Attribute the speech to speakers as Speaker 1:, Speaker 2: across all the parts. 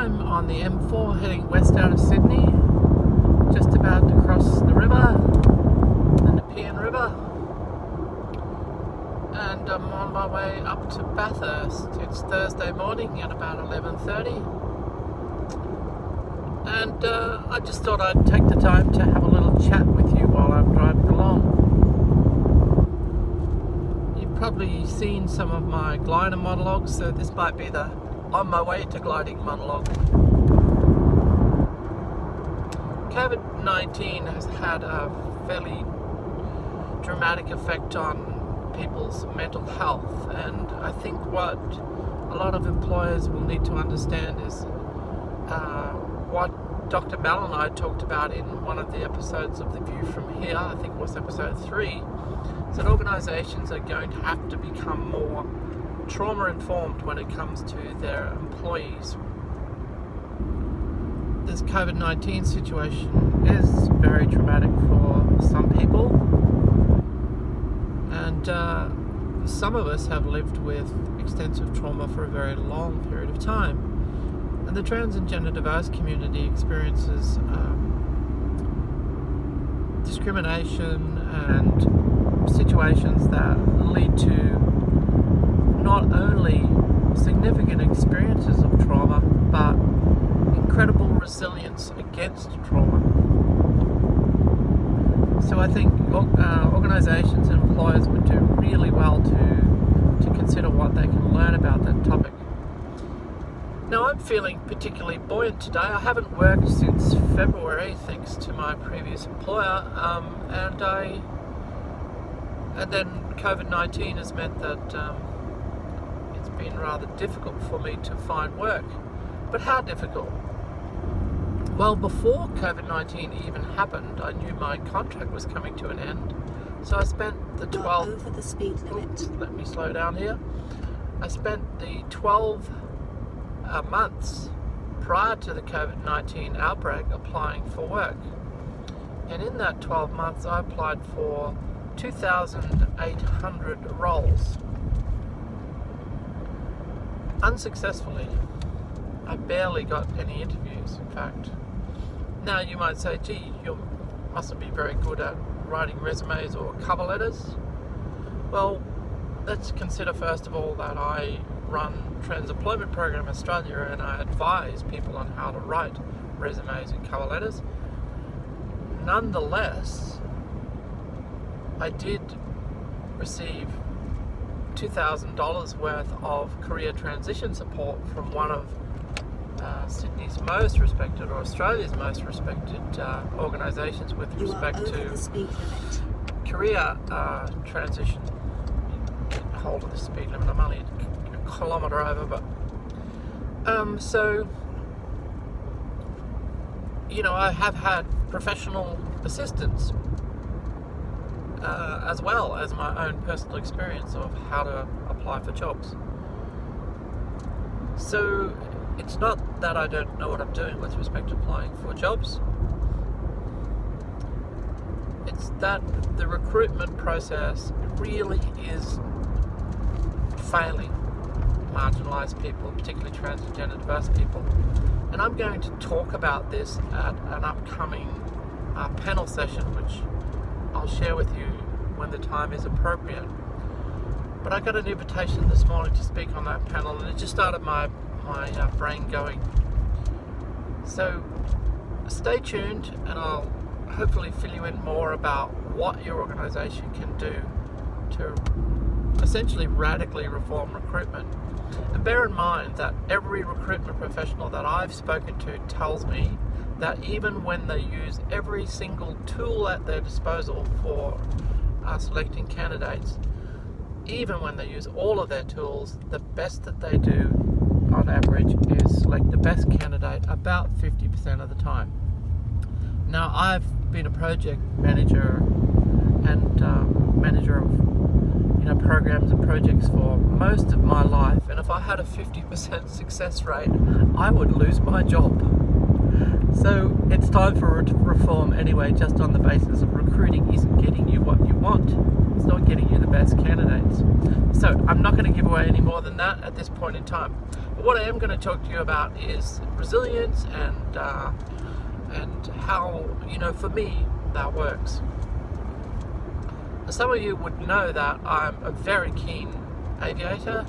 Speaker 1: I'm on the M4 heading west out of Sydney, just about to cross the river, the Nepean River, and I'm on my way up to Bathurst. It's Thursday morning at about 11:30, and I just thought I'd take the time to have a little chat with you while I'm driving along. You've probably seen some of my glider monologues, so this might be the on my way to gliding monologue. COVID-19 has had a fairly dramatic effect on people's mental health, and I think what a lot of employers will need to understand is what Dr. Mel and I talked about in one of the episodes of The View From Here, I think it was episode 3, is that organisations are going to have to become more trauma-informed when it comes to their employees. This COVID-19 situation is very traumatic for some people, and some of us have lived with extensive trauma for a very long period of time, and the trans and gender diverse community experiences discrimination and situations that lead to not only significant experiences of trauma, but incredible resilience against trauma. So I think organisations and employers would do really well to consider what they can learn about that topic. Now, I'm feeling particularly buoyant today. I haven't worked since February, thanks to my previous employer, and then COVID-19 has meant that it's been rather difficult for me to find work. But how difficult? Well, before COVID-19 even happened, I knew my contract was coming to an end. So I spent the 12...
Speaker 2: over the speed limit.
Speaker 1: Let me slow down here. I spent the 12 months prior to the COVID-19 outbreak applying for work. And in that 12 months, I applied for 2,800 roles. Unsuccessfully. I barely got any interviews, in fact. Now you might say, gee, you mustn't be very good at writing resumes or cover letters. Well, let's consider first of all that I run Trans Employment Program Australia, and I advise people on how to write resumes and cover letters. Nonetheless, I did receive $2,000 worth of career transition support from one of Sydney's most respected, or Australia's most respected organisations with respect to career transition. Get hold of the speed limit. I'm only a kilometre over, but so I have had professional assistance as well as my own personal experience of how to apply for jobs. So it's not that I don't know what I'm doing with respect to applying for jobs. It's that the recruitment process really is failing marginalised people, particularly trans and gender diverse people. And I'm going to talk about this at an upcoming panel session, which I'll share with you when the time is appropriate. But I got an invitation this morning to speak on that panel, and it just started my brain going. So stay tuned, and I'll hopefully fill you in more about what your organisation can do to essentially radically reform recruitment. And bear in mind that every recruitment professional that I've spoken to tells me that even when they use every single tool at their disposal for selecting candidates, even when they use all of their tools, the best that they do on average is select the best candidate about 50% of the time. Now, I've been a project manager and manager of programs and projects for most of my life, and if I had a 50% success rate, I would lose my job. So it's time for reform anyway, just on the basis of recruiting isn't getting you what you want. It's not getting you the best candidates. So I'm not going to give away any more than that at this point in time. But what I am going to talk to you about is resilience and how, for me, that works. Some of you would know that I'm a very keen aviator.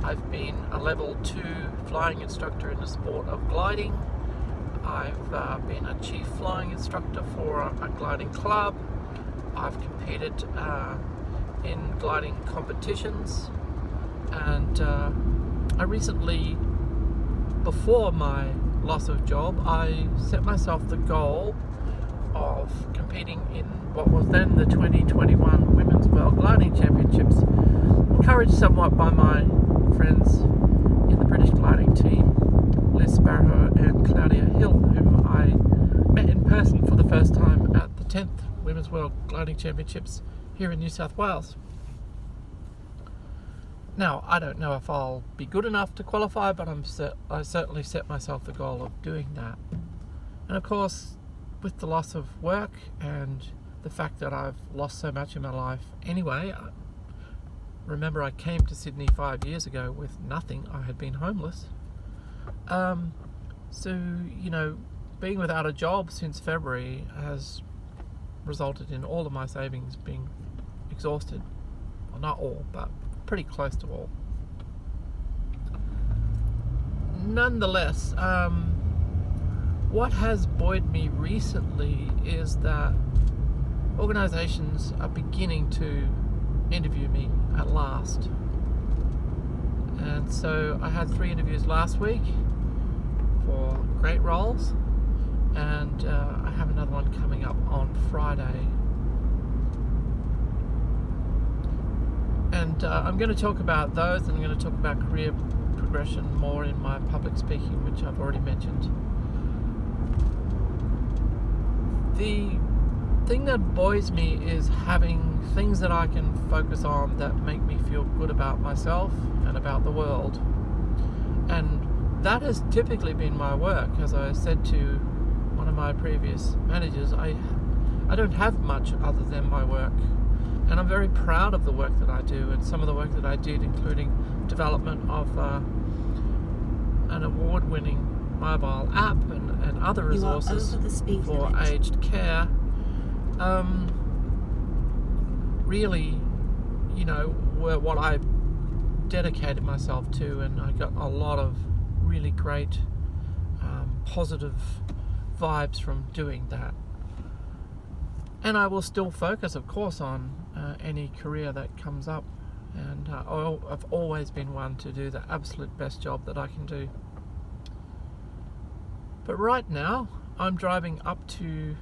Speaker 1: I've been a level 2 flying instructor in the sport of gliding. I've been a chief flying instructor for a gliding club. I've competed in gliding competitions, and I recently, before my loss of job, I set myself the goal of competing in what was then the 2021 Women's World Gliding Championships, encouraged somewhat by my friends in the British gliding team, Liz Sparrow and Claudia Hill, whom I met in person for the first time at the 10th Women's World Gliding Championships here in New South Wales. Now, I don't know if I'll be good enough to qualify, but I certainly set myself the goal of doing that. And of course, with the loss of work and the fact that I've lost so much in my life anyway, remember I came to Sydney 5 years ago with nothing. I had been homeless. So, being without a job since February has resulted in all of my savings being exhausted. Well, not all, but pretty close to all. Nonetheless, what has buoyed me recently is that organisations are beginning to interview me at last. And so I had 3 interviews last week for great roles, and I have another one coming up on Friday. And I'm going to talk about those, and I'm going to talk about career progression more in my public speaking, which I've already mentioned. The thing that buoys me is having things that I can focus on that make me feel good about myself and about the world. And that has typically been my work. As I said to one of my previous managers, I don't have much other than my work. And I'm very proud of the work that I do, and some of the work that I did, including development of an award-winning mobile app and other resources for aged care. Really, were what I dedicated myself to, and I got a lot of really great positive vibes from doing that. And I will still focus, of course, on any career that comes up, and I've always been one to do the absolute best job that I can do. But right now, I'm driving up to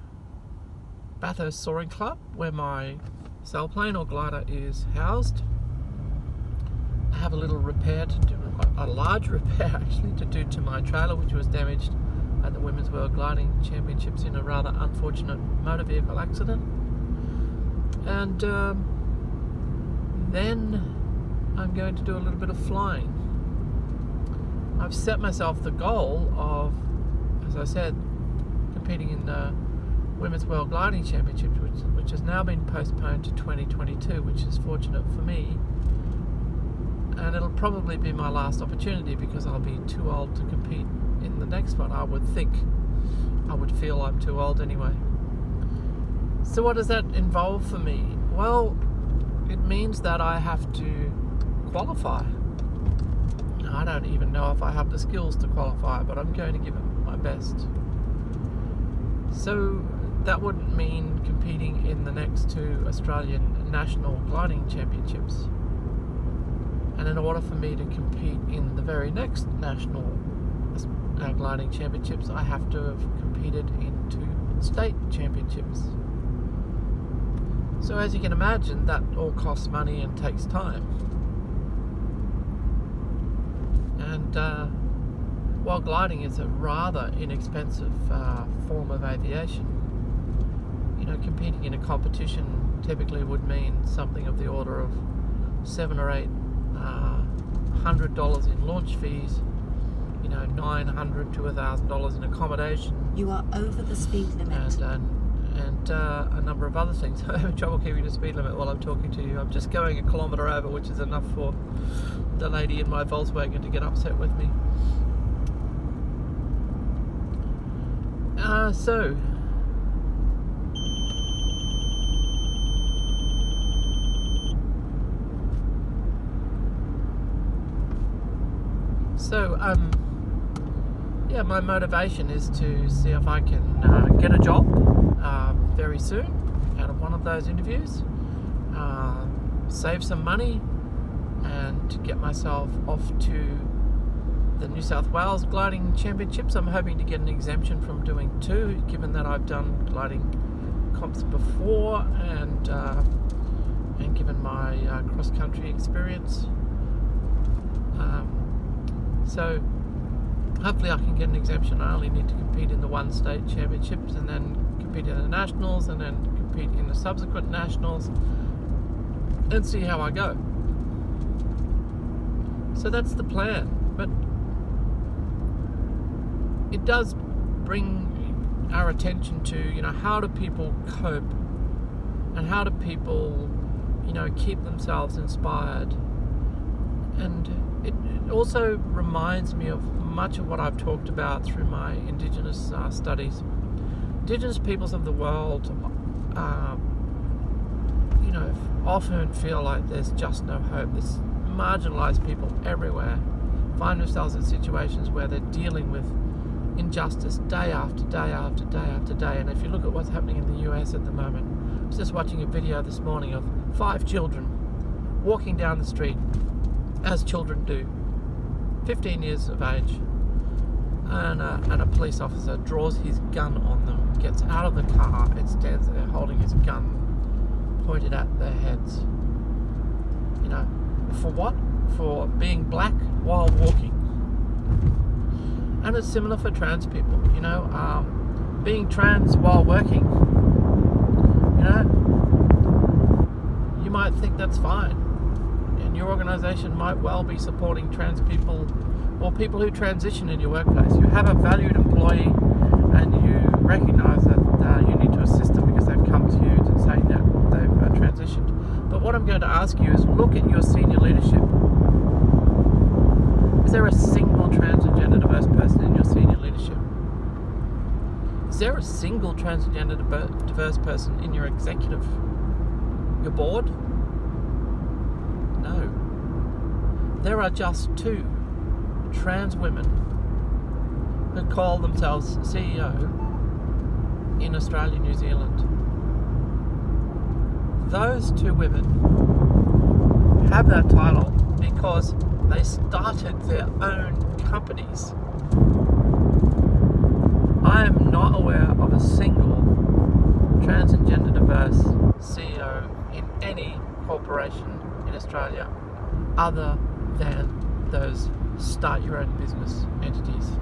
Speaker 1: Bathurst Soaring Club, where my sailplane or glider is housed. I have a little repair to do, a large repair actually, to do to my trailer, which was damaged at the Women's World Gliding Championships in a rather unfortunate motor vehicle accident. And then I'm going to do a little bit of flying. I've set myself the goal of, as I said, competing in the Women's World Gliding Championships, which has now been postponed to 2022, which is fortunate for me. And it'll probably be my last opportunity because I'll be too old to compete in the next one. I would think. I would feel I'm too old anyway. So what does that involve for me? Well, it means that I have to qualify. I don't even know if I have the skills to qualify, but I'm going to give it my best. So that would mean competing in the next 2 Australian National Gliding Championships. And in order for me to compete in the very next National Gliding Championships, I have to have competed in 2 state championships. So as you can imagine, that all costs money and takes time. And while gliding is a rather inexpensive form of aviation, competing in a competition typically would mean something of the order of $700 or $800 in launch fees, $900 to $1,000 in accommodation.
Speaker 2: You are over the speed limit.
Speaker 1: And a number of other things. I'm having trouble keeping the speed limit while I'm talking to you. I'm just going a kilometre over, which is enough for the lady in my Volkswagen to get upset with me. Yeah, my motivation is to see if I can get a job very soon out of one of those interviews, save some money, and get myself off to the New South Wales Gliding Championships. I'm hoping to get an exemption from doing 2, given that I've done gliding comps before, and given my cross-country experience. So hopefully I can get an exemption. I only need to compete in the 1 state championships, and then compete in the nationals, and then compete in the subsequent nationals, and see how I go. So that's the plan. But it does bring our attention to, how do people cope, and how do people, keep themselves inspired. And it also reminds me of much of what I've talked about through my Indigenous studies. Indigenous peoples of the world, often feel like there's just no hope. There's marginalized people everywhere find themselves in situations where they're dealing with injustice day after day after day after day. And if you look at what's happening in the US at the moment, I was just watching a video this morning of 5 children walking down the street, as children do, 15 years of age, and a police officer draws his gun on them, gets out of the car, and stands there holding his gun pointed at their heads. For what? For being black while walking. And it's similar for trans people, being trans while working. You might think that's fine, and your organization might well be supporting trans people or people who transition in your workplace. You have a valued employee, and you recognize that you need to assist them because they've come to you and saying that they've transitioned. But what I'm going to ask you is, look at your senior leadership. Is there a single trans and gender diverse person in your senior leadership? Is there a single trans and gender diverse person in your executive, your board? No. There are just 2 trans women who call themselves CEO in Australia, New Zealand. Those 2 women have that title because they started their own companies. I am not aware of a single trans and gender diverse CEO in any corporation in Australia other than those start your own business entities.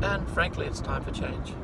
Speaker 1: And frankly, it's time for change.